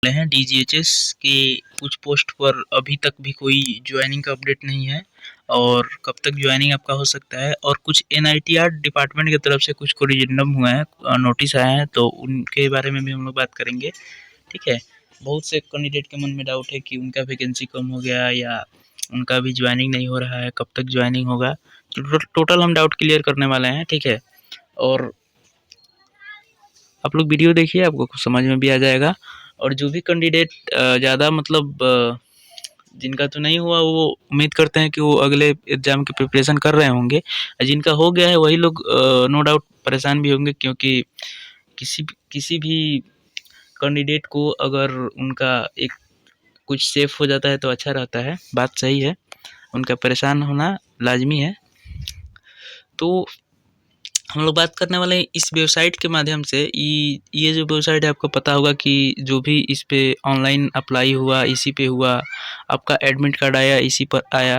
हैं डीजीएचएस के कुछ पोस्ट पर अभी तक भी कोई ज्वाइनिंग का अपडेट नहीं है और कब तक ज्वाइनिंग आपका हो सकता है। और कुछ एनआईटीआर डिपार्टमेंट की तरफ से कुछ कोरिजेंडम हुआ है, नोटिस आया है, तो उनके बारे में भी हम लोग बात करेंगे। ठीक है। बहुत से कैंडिडेट के मन में डाउट है कि उनका वैकेंसी कम हो गया या उनका भी ज्वाइनिंग नहीं हो रहा है, कब तक ज्वाइनिंग होगा। तो टोटल हम डाउट क्लियर करने वाले हैं। ठीक है। और आप लोग वीडियो देखिए, आपको कुछ समझ में भी आ जाएगा। और जो भी कैंडिडेट ज़्यादा मतलब जिनका तो नहीं हुआ, वो उम्मीद करते हैं कि वो अगले एग्ज़ाम की प्रिपरेशन कर रहे होंगे। जिनका हो गया है वही लोग नो डाउट परेशान भी होंगे, क्योंकि किसी भी कैंडिडेट को अगर उनका एक कुछ सेफ हो जाता है तो अच्छा रहता है। बात सही है, उनका परेशान होना लाजमी है। तो हम लोग बात करने वाले हैं इस वेबसाइट के माध्यम से। ये जो वेबसाइट है, आपको पता होगा कि जो भी इस पे ऑनलाइन अप्लाई हुआ इसी पे हुआ, आपका एडमिट कार्ड आया इसी पर आया,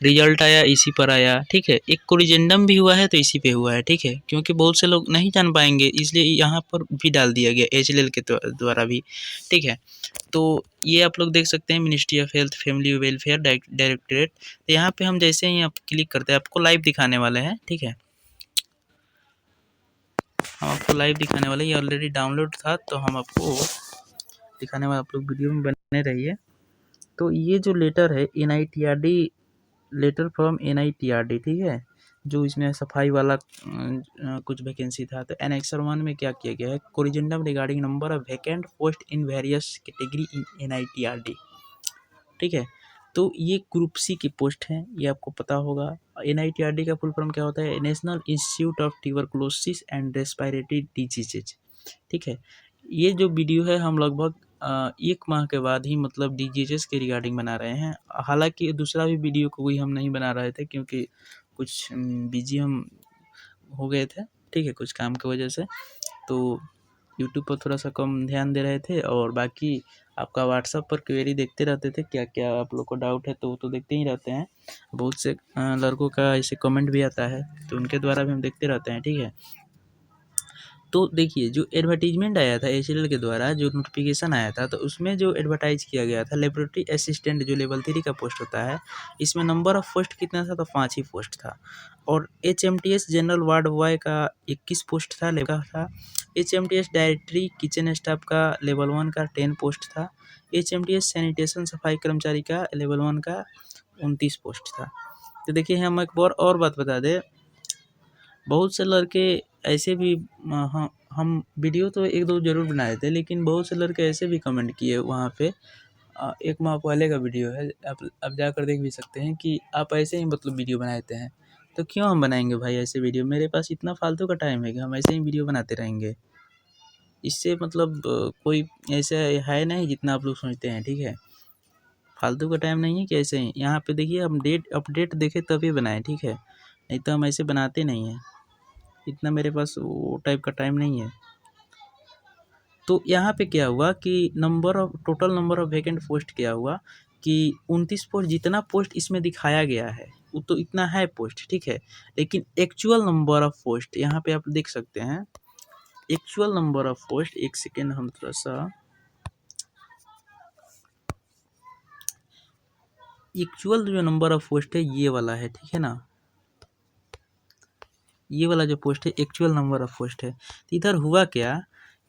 रिजल्ट आया इसी पर आया। ठीक है। एक कोरिजेंडम भी हुआ है तो इसी पे हुआ है। ठीक है। क्योंकि बहुत से लोग नहीं जान पाएंगे, इसलिए यहाँ पर भी डाल दिया गया एचएलएल के द्वारा भी। ठीक है। तो ये आप लोग देख सकते हैं, ministry of health family welfare directorate. तो यहाँ पे हम जैसे ही आप क्लिक करते हैं, आपको लाइव दिखाने वाले हैं। ठीक है। हम आपको लाइव दिखाने वाले, ये ऑलरेडी डाउनलोड था तो हम आपको दिखाने वाले, आप लोग वीडियो में बने रहिए। तो ये जो लेटर है एनआईटीआरडी, लेटर फ्रॉम एनआईटीआरडी, ठीक है, जो इसमें सफाई वाला कुछ वैकेंसी था। तो एनेक्सर 1 में क्या किया गया है, corrigendum regarding number of vacant post in various category in NITRD. ठीक है। तो ये ग्रुप सी की पोस्ट है, ये आपको पता होगा। एनआईटीआरडी का फुल फॉर्म क्या होता है, national institute of tuberculosis and respiratory diseases. ठीक है। ये जो वीडियो है हम लगभग 1 माह के बाद ही मतलब डीजीएचएस के रिगार्डिंग बना रहे हैं। हालांकि दूसरा भी वीडियो कोई हम नहीं बना रहे थे, क्योंकि कुछ बिजी हम हो गए थे। ठीक है। कुछ काम की वजह से तो यूट्यूब पर थोड़ा सा कम ध्यान दे रहे थे, और बाकी आपका व्हाट्सएप पर क्वेरी देखते रहते थे, क्या क्या आप लोग को डाउट है तो वो तो देखते ही रहते हैं। बहुत से लड़कों का ऐसे कमेंट भी आता है, तो उनके द्वारा भी हम देखते रहते हैं। ठीक है। तो देखिए, जो एडवर्टीजमेंट आया था एचएलएल के द्वारा, जो नोटिफिकेशन आया था, तो उसमें जो एडवर्टाइज किया गया था लेबोरेटरी असिस्टेंट, जो लेवल 3 का पोस्ट होता है, इसमें नंबर ऑफ पोस्ट कितना था, तो 5 ही पोस्ट था। और एचएमटीएस जनरल वार्ड बॉय का 21 पोस्ट था, लेवल था। एचएमटीएस डायरेक्टरी किचन स्टाफ का लेवल 1 का 10 पोस्ट था। एचएमटीएस सैनिटेशन सफाई कर्मचारी का लेवल 1 का 29 पोस्ट था। तो देखिए, हम एक बार और बात बता दें, बहुत से लड़के ऐसे भी हम वीडियो तो 1-2 ज़रूर बनाए थे, लेकिन बहुत से लड़के ऐसे भी कमेंट किए वहाँ पे। 1 माह पहले का वीडियो है, आप जाकर देख भी सकते हैं कि आप ऐसे ही मतलब वीडियो बनाते हैं। तो क्यों हम बनाएंगे भाई ऐसे वीडियो, मेरे पास इतना फालतू का टाइम है कि हम ऐसे ही वीडियो बनाते रहेंगे। इससे मतलब कोई ऐसा है नहीं जितना आप लोग सोचते हैं। ठीक है। फालतू का टाइम नहीं है कि ऐसे ही यहाँ पे देखिए, हम अपडेट देखें तभी बनाएं। ठीक है। नहीं तो हम ऐसे बनाते नहीं हैं, इतना मेरे पास वो टाइप का टाइम नहीं है। तो यहाँ पे क्या हुआ कि total number of vacant post क्या हुआ कि 29 पोस्ट, जितना पोस्ट इसमें दिखाया गया है वो तो इतना है पोस्ट। ठीक है। लेकिन एक्चुअल नंबर ऑफ पोस्ट यहाँ पे आप देख सकते हैं, एक्चुअल नंबर ऑफ पोस्ट, एक सेकेंड हम थोड़ा सा, एक्चुअल जो नंबर ऑफ पोस्ट है ये वाला है। ठीक है ना, ये वाला जो पोस्ट है एक्चुअल नंबर ऑफ पोस्ट है। तो इधर हुआ क्या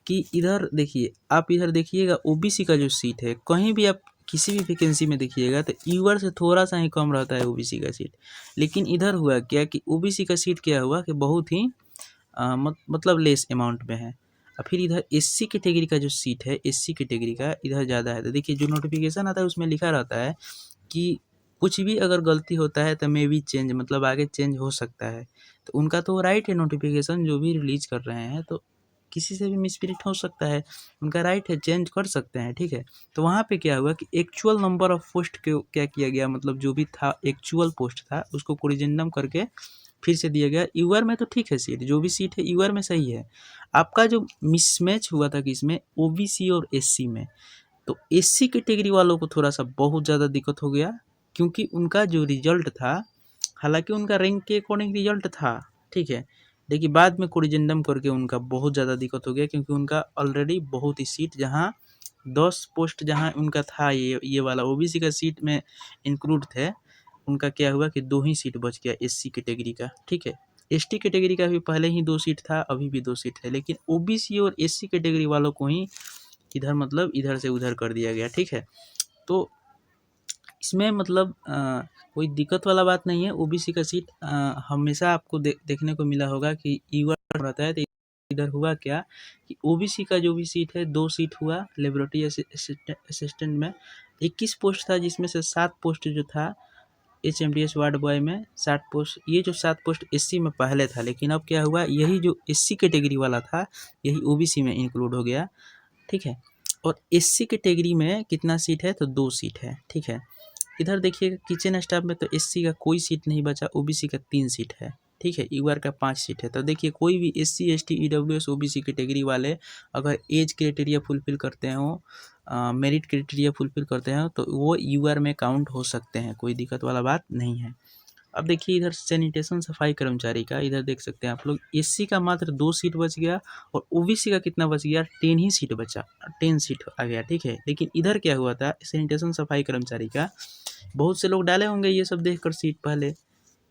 कि इधर देखिए, आप इधर देखिएगा ओबीसी का जो सीट है, कहीं भी आप किसी भी वैकेंसी में देखिएगा तो यूआर से थोड़ा सा ही कम रहता है ओबीसी का सीट। लेकिन इधर हुआ क्या कि ओबीसी का सीट क्या हुआ कि बहुत ही मतलब लेस अमाउंट में है। और फिर इधर एससी कैटेगरी का जो सीट है, एससी कैटेगरी का इधर ज़्यादा है। तो देखिए, जो नोटिफिकेशन आता है उसमें लिखा रहता है कि कुछ भी अगर गलती होता है तो मे बी चेंज, मतलब आगे चेंज हो सकता है। तो उनका तो राइट है, नोटिफिकेशन जो भी रिलीज कर रहे हैं, तो किसी से भी मिसप्रिंट हो सकता है, उनका राइट है, चेंज कर सकते हैं। ठीक है। तो वहाँ पे क्या हुआ कि एक्चुअल नंबर ऑफ पोस्ट के क्या किया गया, मतलब जो भी था एक्चुअल पोस्ट था उसको कोरिजेंडम करके फिर से दिया गया। यूआर में तो ठीक है सीट, जो भी सीट है यूआर में सही है। आपका जो मिसमैच हुआ था कि इसमें ओबीसी और एससी में, तो एससी कैटेगरी वालों को थोड़ा सा बहुत ज़्यादा दिक्कत हो गया, क्योंकि उनका जो रिजल्ट था, हालांकि उनका रैंक के अकॉर्डिंग रिजल्ट था। ठीक है। लेकिन बाद में कोरिजेंडम करके उनका बहुत ज़्यादा दिक्कत हो गया, क्योंकि उनका ऑलरेडी बहुत ही सीट जहाँ 10 पोस्ट जहाँ उनका था, ये वाला ओबीसी का सीट में इंक्लूड थे, उनका क्या हुआ कि 2 ही सीट बच गया एससी कैटेगरी का, ठीक है। एसटी कैटेगरी का भी पहले ही 2 सीट था, अभी भी 2 सीट है, लेकिन ओबीसी और एससी कैटेगरी वालों को ही इधर मतलब इधर से उधर कर दिया गया, ठीक है। तो इसमें मतलब कोई दिक्कत वाला बात नहीं है। ओबीसी का सीट हमेशा आपको देखने को मिला होगा कि ईवर रहता है। तो इधर हुआ क्या कि ओबीसी का जो भी सीट है 2 सीट हुआ लेबोरेटरी असिस्टेंट में, 21 पोस्ट था, जिसमें से 7 पोस्ट जो था एचएमडीएस वार्ड बॉय में, 60 पोस्ट, ये जो 7 पोस्ट एससी में पहले था, लेकिन अब क्या हुआ, यही जो एससी कैटेगरी वाला था यही ओबीसी में इंक्लूड हो गया, ठीक है। और एससी कैटेगरी में कितना सीट है, तो 2 सीट है, ठीक है। इधर देखिएगा किचन स्टाफ में तो एससी का कोई सीट नहीं बचा, ओबीसी का 3 सीट है, ठीक है। यूआर का 5 सीट है। तो देखिए कोई भी SC ST EWS OBC category वाले अगर एज क्राइटेरिया फुलफिल करते हो, मेरिट क्राइटेरिया फुलफिल करते हैं, तो वो यूआर में काउंट हो सकते हैं, कोई दिक्कत वाला बात नहीं है। अब देखिए इधर सैनिटेशन सफाई कर्मचारी का, इधर देख सकते हैं आप लोग, एससी का मात्र 2 सीट बच गया और ओबीसी का कितना बच गया, 10 ही सीट बचा, 10 सीट आ गया, ठीक है। लेकिन इधर क्या हुआ था, सैनिटेशन सफाई कर्मचारी का बहुत से लोग डाले होंगे ये सब देखकर सीट पहले,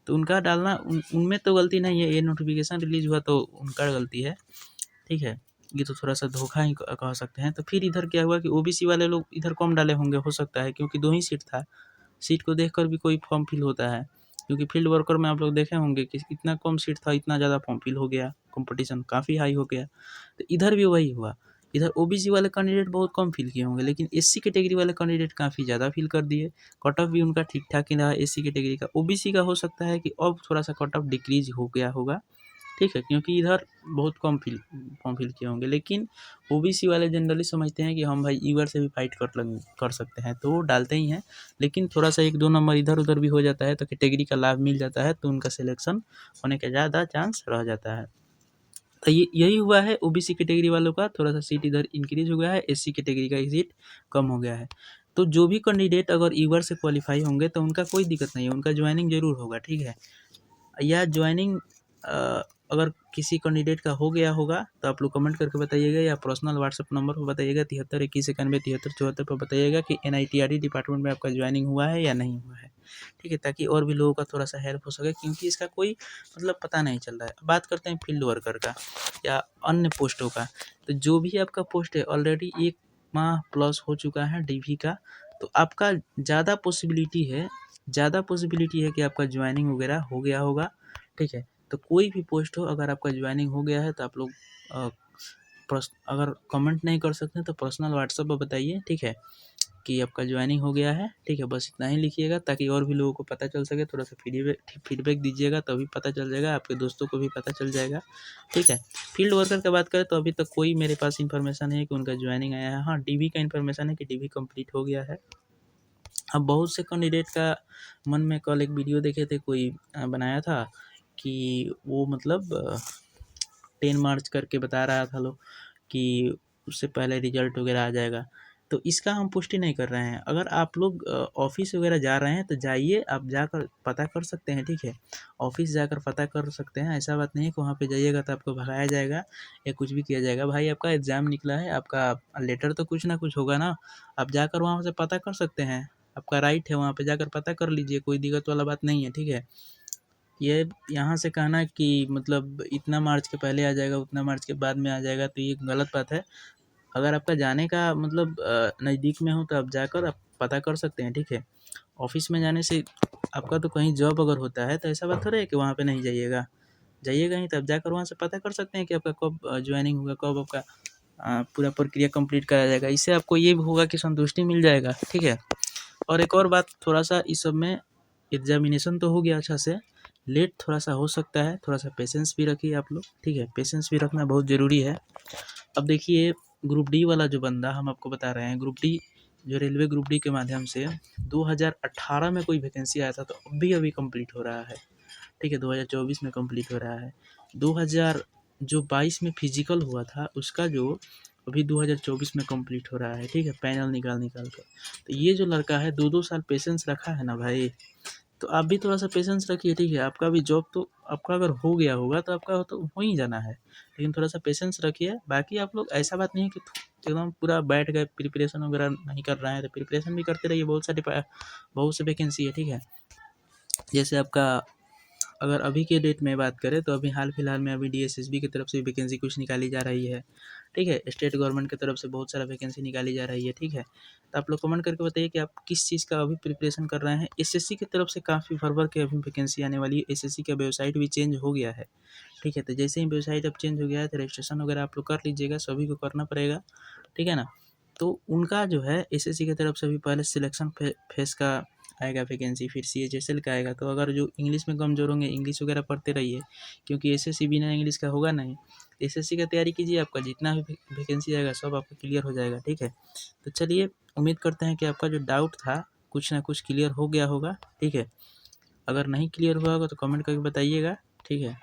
तो उनका डालना उनमें तो गलती नहीं है, ये नोटिफिकेशन रिलीज हुआ तो उनका गलती है, ठीक है। ये तो थोड़ा सा धोखा ही कह सकते हैं। तो फिर इधर क्या हुआ कि ओबीसी वाले लोग इधर कम डाले होंगे, हो सकता है, क्योंकि 2 ही सीट था। सीट को देखकर भी कोई फॉर्म फिल होता है, क्योंकि फील्ड वर्कर में आप लोग देखे होंगे कि इतना कम सीट था, इतना ज़्यादा फॉर्म फिल हो गया, कंपटीशन काफ़ी हाई हो गया। तो इधर भी वही हुआ, इधर ओबीसी वाले कैंडिडेट बहुत कम फिल किए होंगे, लेकिन एससी कैटेगरी वाले कैंडिडेट काफ़ी ज़्यादा फिल कर दिए। कट ऑफ भी उनका ठीक ठाक ही रहा एससी कैटेगरी का। ओबीसी का हो सकता है कि अब थोड़ा सा कट ऑफ डिक्रीज हो गया होगा, ठीक है, क्योंकि इधर बहुत कम फॉर्म फिल किए होंगे। लेकिन ओबीसी वाले जनरली समझते हैं कि हम भाई ईवर से भी फाइट कर सकते हैं, तो वो डालते ही हैं। लेकिन थोड़ा सा 1-2 नंबर इधर उधर भी हो जाता है तो कैटेगरी का लाभ मिल जाता है, तो उनका सिलेक्शन होने का ज़्यादा चांस रह जाता है। तो यही हुआ है ओबीसी कैटेगरी वालों का, थोड़ा सा सीट इधर इंक्रीज हो गया है, एससी कैटेगरी का सीट कम हो गया है। तो जो भी कैंडिडेट अगर ईवर से क्वालिफाई होंगे तो उनका कोई दिक्कत नहीं है, उनका ज्वाइनिंग जरूर होगा, ठीक है। या ज्वाइनिंग अगर किसी कैंडिडेट का हो गया होगा तो आप लोग कमेंट करके बताइएगा, या पर्सनल व्हाट्सएप नंबर पर बताइएगा, 732191 7374 पर बताइएगा कि एनआईटीआरडी डिपार्टमेंट में आपका ज्वाइनिंग हुआ है या नहीं हुआ है, ठीक है, ताकि और भी लोगों का थोड़ा सा हेल्प हो सके, क्योंकि इसका कोई मतलब पता नहीं चल रहा है। बात करते हैं फील्ड वर्कर का या अन्य पोस्टों का। तो जो भी आपका पोस्ट है ऑलरेडी 1 माह प्लस हो चुका है डीवी का, तो आपका ज़्यादा पॉसिबिलिटी है कि आपका ज्वाइनिंग वगैरह हो गया होगा, ठीक है। तो कोई भी पोस्ट हो, अगर आपका ज्वाइनिंग हो गया है तो आप लोग अगर कमेंट नहीं कर सकते तो पर्सनल व्हाट्सएप पर बताइए, ठीक है, कि आपका ज्वाइनिंग हो गया है, ठीक है। बस इतना ही लिखिएगा ताकि और भी लोगों को पता चल सके। थोड़ा सा फीडबैक दीजिएगा, तभी पता चल जाएगा, आपके दोस्तों को भी पता चल जाएगा, ठीक है। फील्ड वर्कर की बात करें तो अभी तक कोई मेरे पास इन्फॉर्मेशन है कि उनका ज्वाइनिंग आया है। हाँ, डीवी का इन्फॉर्मेशन है कि डीवी कंप्लीट हो गया है। अब बहुत से कैंडिडेट का मन में कल एक वीडियो देखे थे, कोई बनाया था कि वो मतलब 10 मार्च करके बता रहा था लोग कि उससे पहले रिजल्ट वगैरह आ जाएगा। तो इसका हम पुष्टि नहीं कर रहे हैं। अगर आप लोग ऑफिस वगैरह जा रहे हैं तो जाइए, आप जाकर पता कर सकते हैं, ठीक है। ऑफिस जाकर पता कर सकते हैं, ऐसा बात नहीं है कि वहाँ पे जाइएगा तो आपको भगाया जाएगा या कुछ भी किया जाएगा। भाई आपका एग्ज़ाम निकला है, आपका लेटर तो कुछ ना कुछ होगा ना, आप जाकर वहाँ से पता कर सकते हैं। आपका राइट है, वहाँ पे जाकर पता कर लीजिए, कोई दिक्कत वाला बात नहीं है, ठीक है। ये यहाँ से कहना कि मतलब इतना मार्च के पहले आ जाएगा, उतना मार्च के बाद में आ जाएगा, तो ये गलत बात है। अगर आपका जाने का मतलब नज़दीक में हो तो आप जाकर आप पता कर सकते हैं, ठीक है। ऑफिस में जाने से आपका तो कहीं जॉब अगर होता है तो ऐसा बात थोड़ा है कि वहाँ पे नहीं जाइएगा, जाइएगा ही, तब जाकर वहाँ से पता कर सकते हैं कि आपका कब ज्वाइनिंग होगा, कब आपका पूरा प्रक्रिया कंप्लीट कराया जाएगा। इससे आपको ये भी होगा कि संतुष्टि मिल जाएगा, ठीक है। और एक और बात, थोड़ा सा इस सब में एग्जामिनेशन तो हो गया अच्छा से, लेट थोड़ा सा हो सकता है, थोड़ा सा पेशेंस भी रखिए आप लोग, ठीक है। पेशेंस भी रखना बहुत ज़रूरी है। अब देखिए ग्रुप डी वाला जो बंदा हम आपको बता रहे हैं, ग्रुप डी जो रेलवे ग्रुप डी के माध्यम से 2018 में कोई वैकेंसी आया था, तो अभी कंप्लीट हो रहा है, ठीक है। 2024 में कंप्लीट हो रहा है। 2022 में फिजिकल हुआ था उसका जो अभी 2024 में कंप्लीट हो रहा है, ठीक है, पैनल निकाल कर। तो ये जो लड़का है 2-2 साल पेशेंस रखा है ना भाई, तो आप भी थोड़ा सा पेशेंस रखिए, ठीक है। आपका भी जॉब तो आपका अगर हो गया होगा तो आपका तो हो ही जाना है, लेकिन थोड़ा सा पेशेंस रखिए। बाकी आप लोग ऐसा बात नहीं है कि एकदम पूरा बैठ गए, प्रिपरेशन वगैरह नहीं कर रहे हैं तो प्रिपरेशन भी करते रहिए। बहुत से वैकेंसी है, ठीक है। जैसे आपका अगर अभी के डेट में बात करें तो अभी हाल फिलहाल में अभी डीएसएसबी की तरफ से वैकेंसी कुछ निकाली जा रही है, ठीक है। स्टेट गवर्नमेंट की तरफ से बहुत सारा वैकेंसी निकाली जा रही है, ठीक है। तो आप लोग कमेंट करके बताइए कि आप किस चीज़ का अभी प्रिपरेशन कर रहे हैं। एसएससी की तरफ से काफ़ी भर के अभी वैकेंसी आने वाली है। एसएससी का वेबसाइट भी चेंज हो गया है, ठीक है। तो जैसे ही वेबसाइट अब चेंज हो गया है तो रजिस्ट्रेशन वगैरह आप लोग कर लीजिएगा, सभी को करना पड़ेगा, ठीक है ना। तो उनका जो है एसएससी की तरफ से भी पहले सिलेक्शन फेस का आएगा वैकेंसी, फिर सीएचएसएल का आएगा। तो अगर जो इंग्लिश में कमज़ोर होंगे इंग्लिश वगैरह पढ़ते रहिए, क्योंकि एसएससी बिना इंग्लिश का होगा नहीं। एसएससी का तैयारी कीजिए, आपका जितना भी वैकेंसी आएगा सब आपका क्लियर हो जाएगा, ठीक है। तो चलिए, उम्मीद करते हैं कि आपका जो डाउट था कुछ ना कुछ क्लियर हो गया होगा, ठीक है। अगर नहीं क्लियर हुआ होगा तो कमेंट करके बताइएगा, ठीक है।